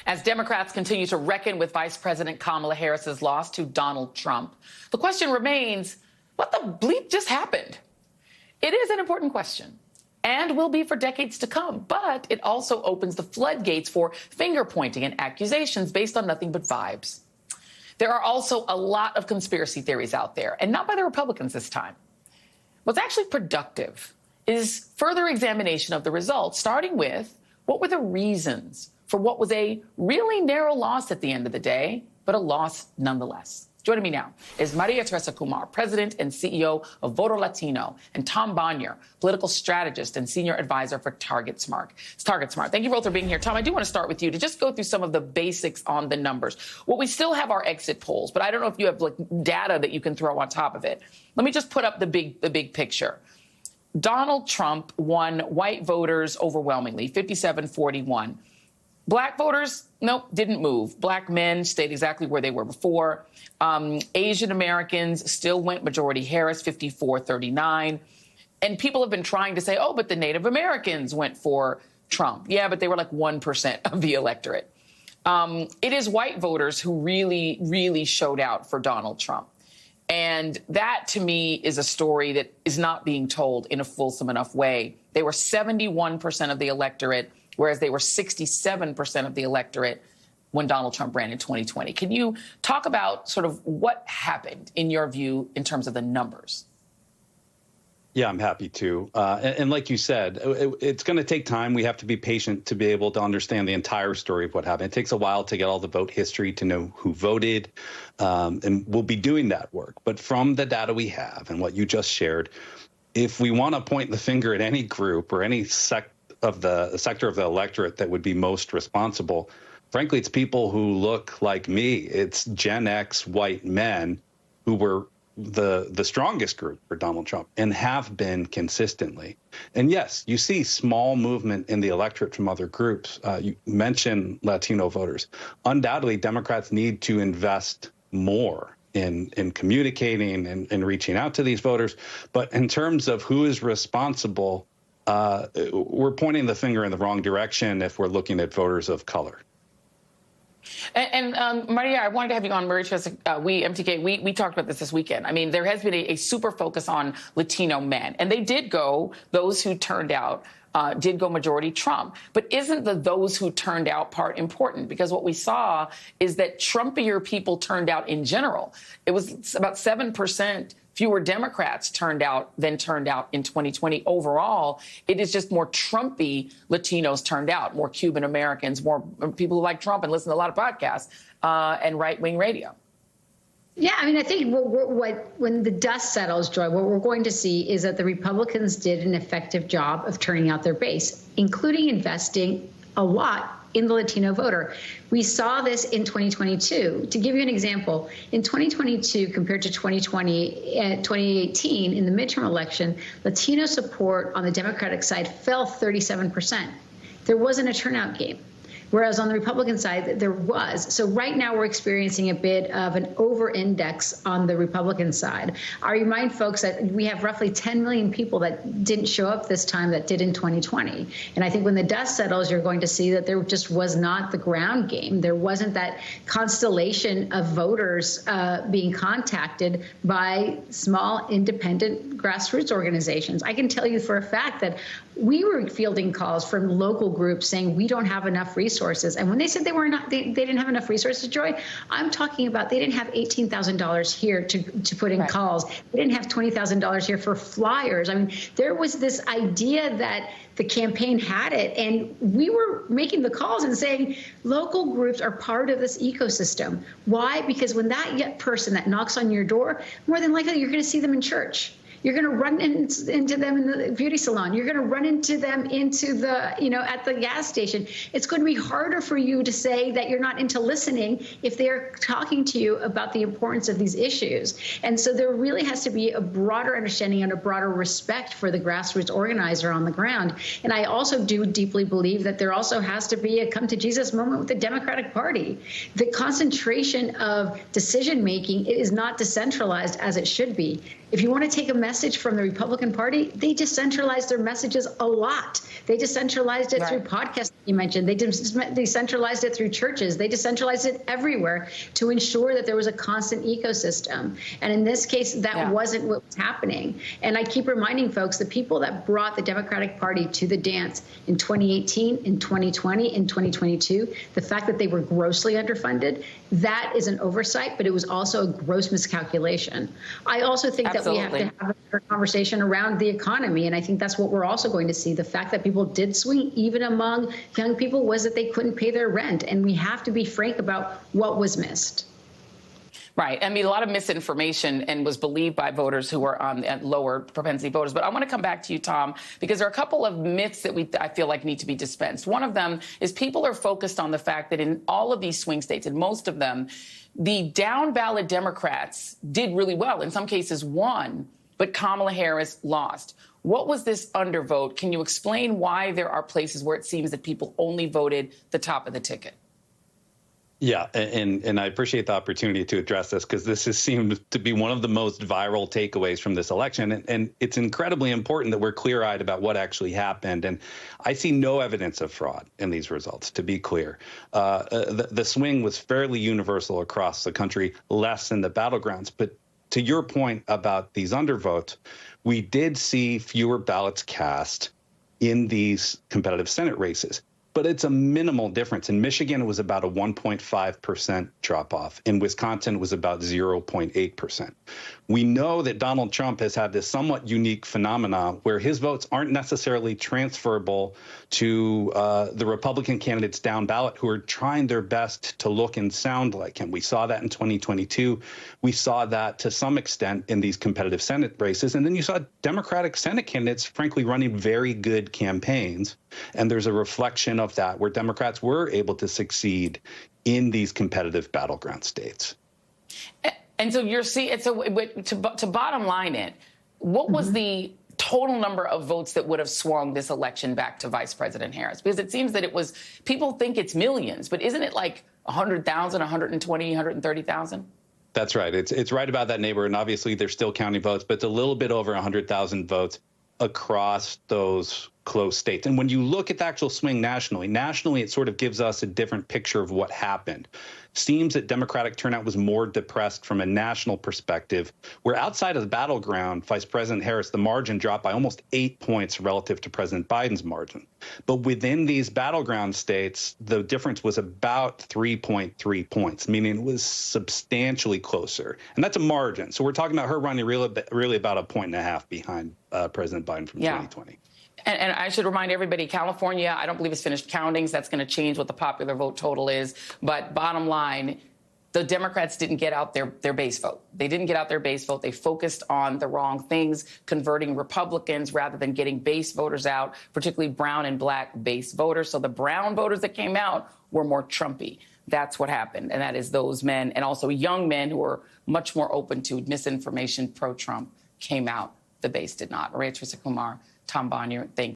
As Democrats continue to reckon with Vice President Kamala Harris's loss to Donald Trump, the question remains, what the bleep just happened? It is an important question and will be for decades to come, but it also opens the floodgates for finger-pointing and accusations based on nothing but vibes. There are also a lot of conspiracy theories out there, and not by the Republicans this time. What's actually productive is further examination of the results, starting with what were the reasons for what was a really narrow loss at the end of the day, but a loss nonetheless. Joining me now is Maria Teresa Kumar, President and CEO of Voto Latino, and Tom Bonier, political strategist and senior advisor for Target Smart. Thank you both for being here. Tom, I do want to start with you to just go through some of the basics on the numbers. Well, we still have our exit polls, but I don't know if you have data that you can throw on top of it. Let me just put up the big picture. Donald Trump won white voters overwhelmingly, 57-41. Black voters, nope, didn't move. Black men stayed exactly where they were before. Asian Americans still went majority Harris, 54-39. And people have been trying to say, oh, but the Native Americans went for Trump. Yeah, but they were like 1% of the electorate. It is white voters who really showed out for Donald Trump. And that, to me, is a story that is not being told in a fulsome enough way. They were 71% of the electorate, whereas they were 67% of the electorate when Donald Trump ran in 2020. Can you talk about sort of what happened, in your view, in terms of the numbers? Yeah, I'm happy to. And like you said, it's going to take time. We have to be patient to be able to understand the entire story of what happened. It takes a while to get all the vote history, to know who voted, and we'll be doing that work. But from the data we have and what you just shared, if we want to point the finger at any group or any sector of the electorate that would be most responsible, frankly, it's people who look like me. It's Gen X white men who were the strongest group for Donald Trump and have been consistently. And yes, you see small movement in the electorate from other groups. You mentioned Latino voters. Undoubtedly, Democrats need to invest more in communicating and reaching out to these voters. But in terms of who is responsible, we're pointing the finger in the wrong direction if we're looking at voters of color. And Maria, I wanted to have you on, Maria Teresa. We talked about this weekend. I mean, there has been a super focus on Latino men, and they did go, those who turned out did go majority Trump. But isn't the those who turned out part important? Because what we saw is that Trumpier people turned out in general. It was about 7% fewer Democrats turned out than turned out in 2020. Overall, it is just more Trumpy Latinos turned out, more Cuban Americans, more people who like Trump and listen to a lot of podcasts and right-wing radio. Yeah, I mean, I think when the dust settles, Joy, what we're going to see is that the Republicans did an effective job of turning out their base, including investing a lot in the Latino voter. We saw this in 2022. To give you an example, in 2022 compared to 2018, in the midterm election, Latino support on the Democratic side fell 37%. There wasn't a turnout game. Whereas on the Republican side, there was. So right now we're experiencing a bit of an over-index on the Republican side. I remind folks that we have roughly 10 million people that didn't show up this time that did in 2020. And I think when the dust settles, you're going to see that there just was not the ground game. There wasn't that constellation of voters being contacted by small, independent grassroots organizations. I can tell you for a fact that we were fielding calls from local groups saying we don't have enough resources. And when they said they didn't have enough resources, Joy, I'm talking about they didn't have $18,000 here to put in calls. They didn't have $20,000 here for flyers. I mean, there was this idea that the campaign had it, and we were making the calls and saying local groups are part of this ecosystem. Why? Because when that person that knocks on your door, more than likely you're going to see them in church. You're going to run into them in the beauty salon. You're going to run into them at the gas station. It's going to be harder for you to say that you're not into listening if they're talking to you about the importance of these issues. And so there really has to be a broader understanding and a broader respect for the grassroots organizer on the ground. And I also do deeply believe that there also has to be a come to Jesus moment with the Democratic Party. The concentration of decision making is not decentralized as it should be. If you want to take a message from the Republican Party, they decentralized their messages a lot. They decentralized it through podcasts you mentioned. They decentralized it through churches. They decentralized it everywhere to ensure that there was a constant ecosystem. And in this case, that wasn't what was happening. And I keep reminding folks, the people that brought the Democratic Party to the dance in 2018, in 2020, in 2022, the fact that they were grossly underfunded, that is an oversight, but it was also a gross miscalculation. I also think that we have to have a conversation around the economy, and I think that's what we're also going to see. The fact that people did swing, even among young people, was that they couldn't pay their rent, and we have to be frank about what was missed. Right. I mean, a lot of misinformation and was believed by voters who were on lower propensity voters. But I want to come back to you, Tom, because there are a couple of myths that I feel like need to be dispensed. One of them is people are focused on the fact that in all of these swing states, in most of them, the down ballot Democrats did really well. In some cases won, but Kamala Harris lost. What was this undervote? Can you explain why there are places where it seems that people only voted the top of the ticket? Yeah, and I appreciate the opportunity to address this because this has seemed to be one of the most viral takeaways from this election. And it's incredibly important that we're clear-eyed about what actually happened. And I see no evidence of fraud in these results, to be clear. The swing was fairly universal across the country, less in the battlegrounds. But to your point about these undervotes, we did see fewer ballots cast in these competitive Senate races. But it's a minimal difference. In Michigan, it was about a 1.5% drop off. In Wisconsin, it was about 0.8%. We know that Donald Trump has had this somewhat unique phenomenon where his votes aren't necessarily transferable to the Republican candidates down ballot who are trying their best to look and sound like him. We saw that in 2022. We saw that to some extent in these competitive Senate races. And then you saw Democratic Senate candidates, frankly, running very good campaigns. And there's a reflection of that where Democrats were able to succeed in these competitive battleground states. And so you're seeing, so to bottom line it, what was the total number of votes that would have swung this election back to Vice President Harris? Because it seems that it was, people think it's millions, but isn't it like 100,000, 120, 130,000? That's right. It's right about that neighborhood. And obviously, they're still counting votes, but it's a little bit over 100,000 votes across those close states. And when you look at the actual swing nationally, it sort of gives us a different picture of what happened. Seems that Democratic turnout was more depressed from a national perspective, where outside of the battleground, Vice President Harris, the margin dropped by almost 8 points relative to President Biden's margin. But within these battleground states, the difference was about 3.3 points, meaning it was substantially closer. And that's a margin. So we're talking about her running really about a 1.5 behind President Biden from 2020. And I should remind everybody, California, I don't believe it's finished countings. That's going to change what the popular vote total is. But bottom line, the Democrats didn't get out their base vote. They didn't get out their base vote. They focused on the wrong things, converting Republicans rather than getting base voters out, particularly brown and black base voters. So the brown voters that came out were more Trumpy. That's what happened. And that is those men and also young men who were much more open to misinformation, pro-Trump, came out. The base did not. Maria Teresa Kumar, Tom Bonier, thank you.